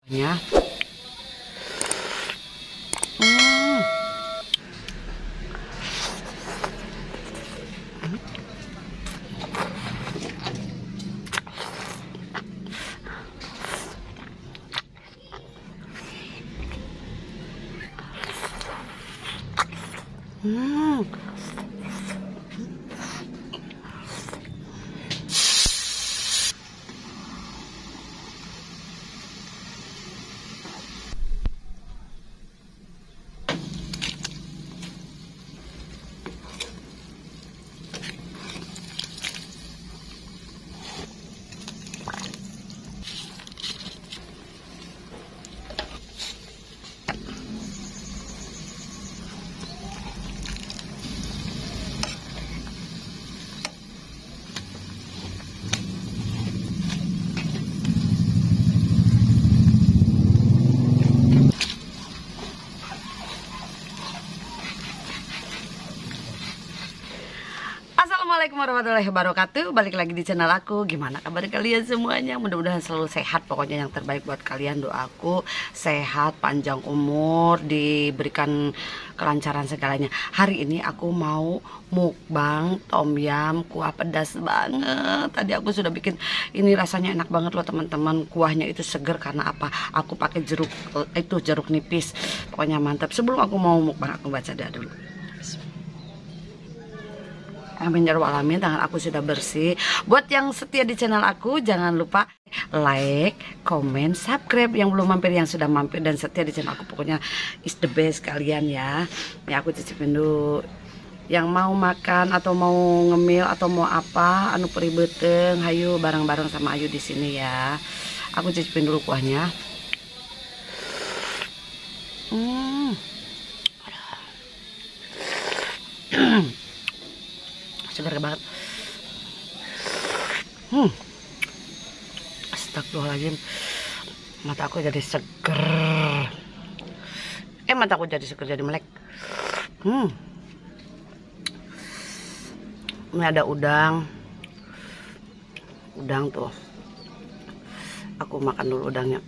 Ya. Hmm. Hmm. Assalamualaikum warahmatullahi wabarakatuh. Balik lagi di channel aku. Gimana kabar kalian semuanya? Mudah-mudahan selalu sehat. Pokoknya yang terbaik buat kalian. Doaku sehat, panjang umur, diberikan kelancaran segalanya. Hari ini aku mau mukbang tom yum kuah pedas banget. Tadi aku sudah bikin. Ini rasanya enak banget loh teman-teman. Kuahnya itu seger karena apa? Aku pakai jeruk, itu jeruk nipis. Pokoknya mantap. Sebelum aku mau mukbang, aku baca doa dulu. Amin ya rabbal alamin. Tangan aku sudah bersih. Buat yang setia di channel aku, jangan lupa like, comment, subscribe. Yang belum mampir, yang sudah mampir dan setia di channel aku, pokoknya is the best kalian ya. Ya aku cicipin dulu. Yang mau makan atau mau ngemil atau mau apa, anu peribeteng, hayu bareng-bareng sama Ayu di sini ya. Aku cicipin dulu kuahnya. Segar banget. Astagfirullahaladzim. Mata aku jadi seger. Mata aku jadi seger, jadi melek. Ini ada udang. Udang tuh. Aku makan dulu udangnya.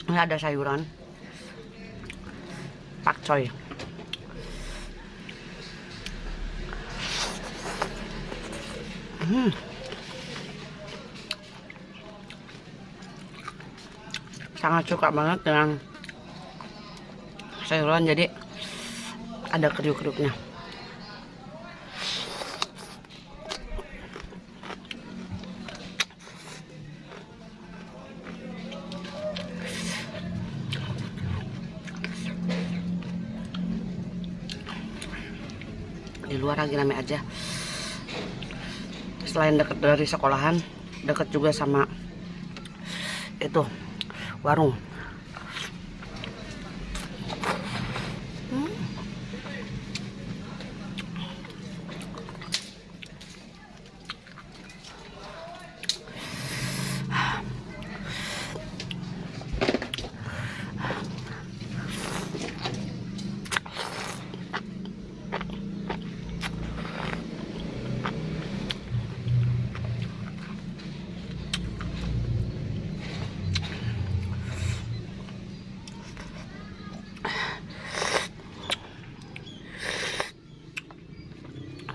Ini ada sayuran. Pakcoy. Sangat suka banget dengan sayuran, jadi ada kriuk-kriuknya. Di luar lagi rame aja. Selain dekat dari sekolahan, dekat juga sama itu warung.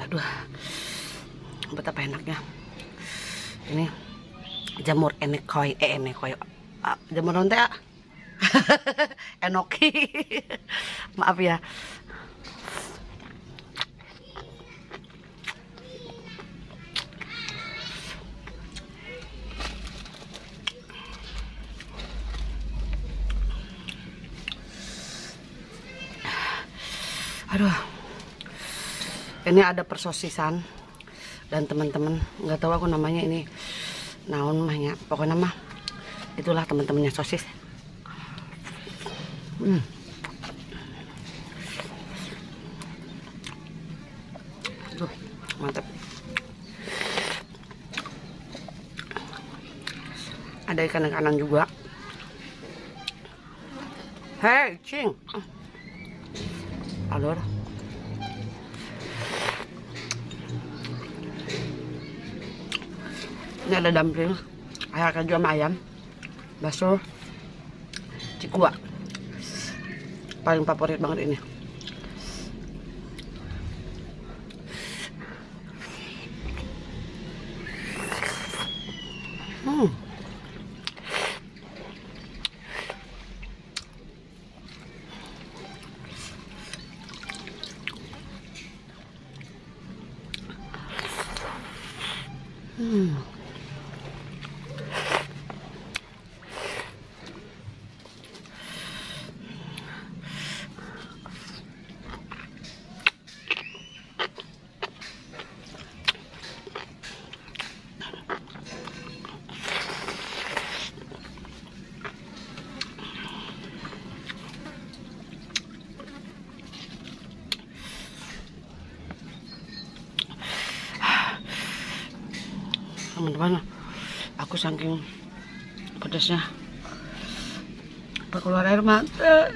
Aduh, betapa enaknya. Ini jamur enekoy, jamur onte enoki. Maaf ya. Aduh. Ini ada persosisan dan teman-teman, nggak tahu aku namanya ini naon mahnya, pokoknya mah itulah teman-temannya sosis. Aduh, mantap. Ada ikan-ikanan juga. Hei, cing. Alur. Ini ada dumpling. Kayak keju sama ayam, bakso Cikua. Paling favorit banget ini. Teman-teman, aku saking pedasnya berkeluar air mata.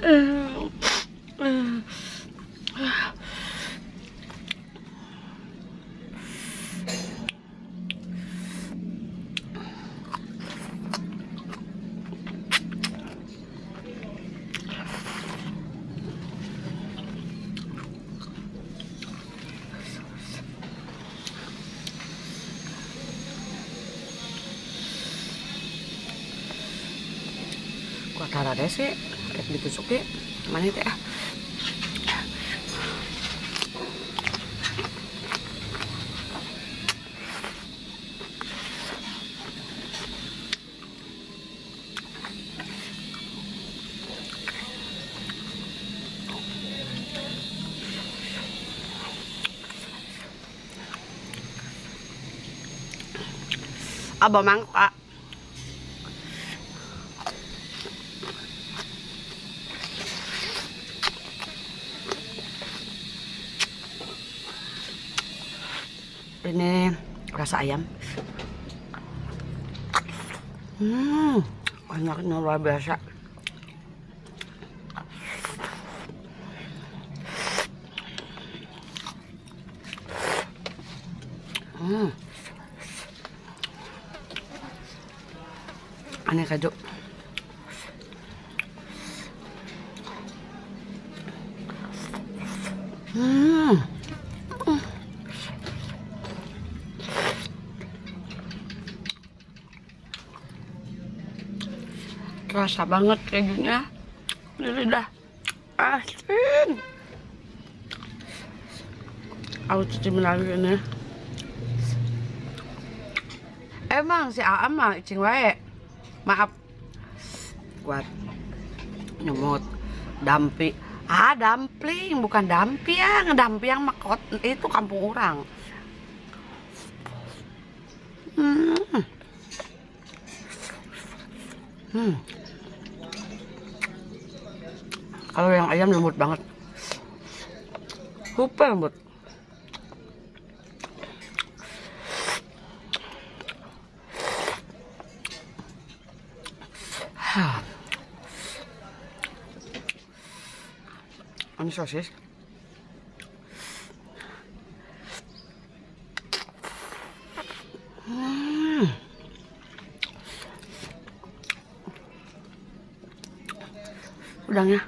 Kuatara deh sih, rek ditusuk deh, mana itu ya? Abang mangkok. Ini rasa ayam. Enaknya luar biasa. Aneh keju. Terasa banget kejunya di lidah. Asin. Aku cicip lagi ini. Emang si Aam mah icing wae. Maaf. Buat nyemut dampi. Dampling bukan dampiang. Dampiang makot itu kampung orang. Kalau yang ayam lembut banget. Super lembut. Ini sosis. Udangnya.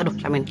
Aduh, samin.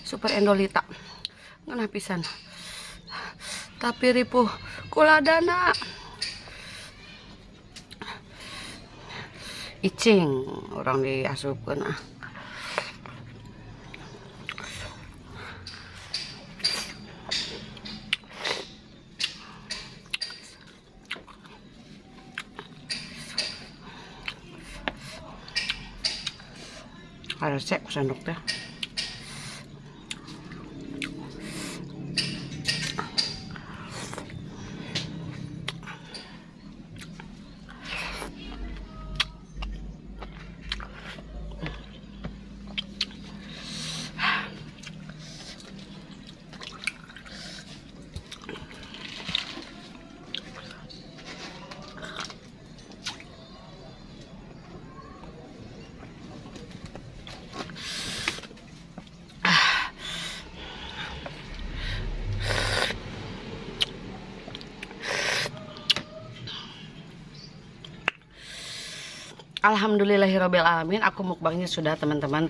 Super Endolita ngeunah pisan. Tapi ripuh kuladana. Icing orang diasupkeun ah. Harus cek sendok teh. Alhamdulillahirabbil alamin, aku mukbangnya sudah teman-teman.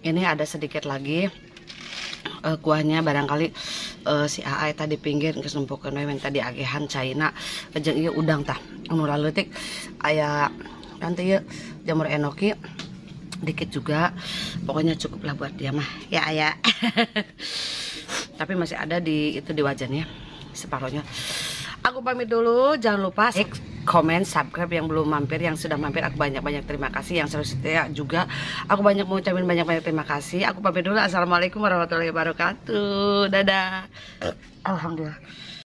Ini ada sedikit lagi kuahnya, barangkali si Aai tadi pinggir geus numpukeun we tadi agehan caina jeung ieu udang tah anu leutik aya nanti ieu jamur enoki dikit juga, pokoknya cukup lah buat dia mah ya aya. Tapi masih ada di itu di wajannya separohnya. Aku pamit dulu, jangan lupa like, comment, subscribe yang belum mampir, yang sudah mampir aku banyak-banyak terima kasih, yang selalu setia juga aku banyak mengucapkan banyak-banyak terima kasih. Aku pamit dulu, assalamualaikum warahmatullahi wabarakatuh, dadah. Alhamdulillah.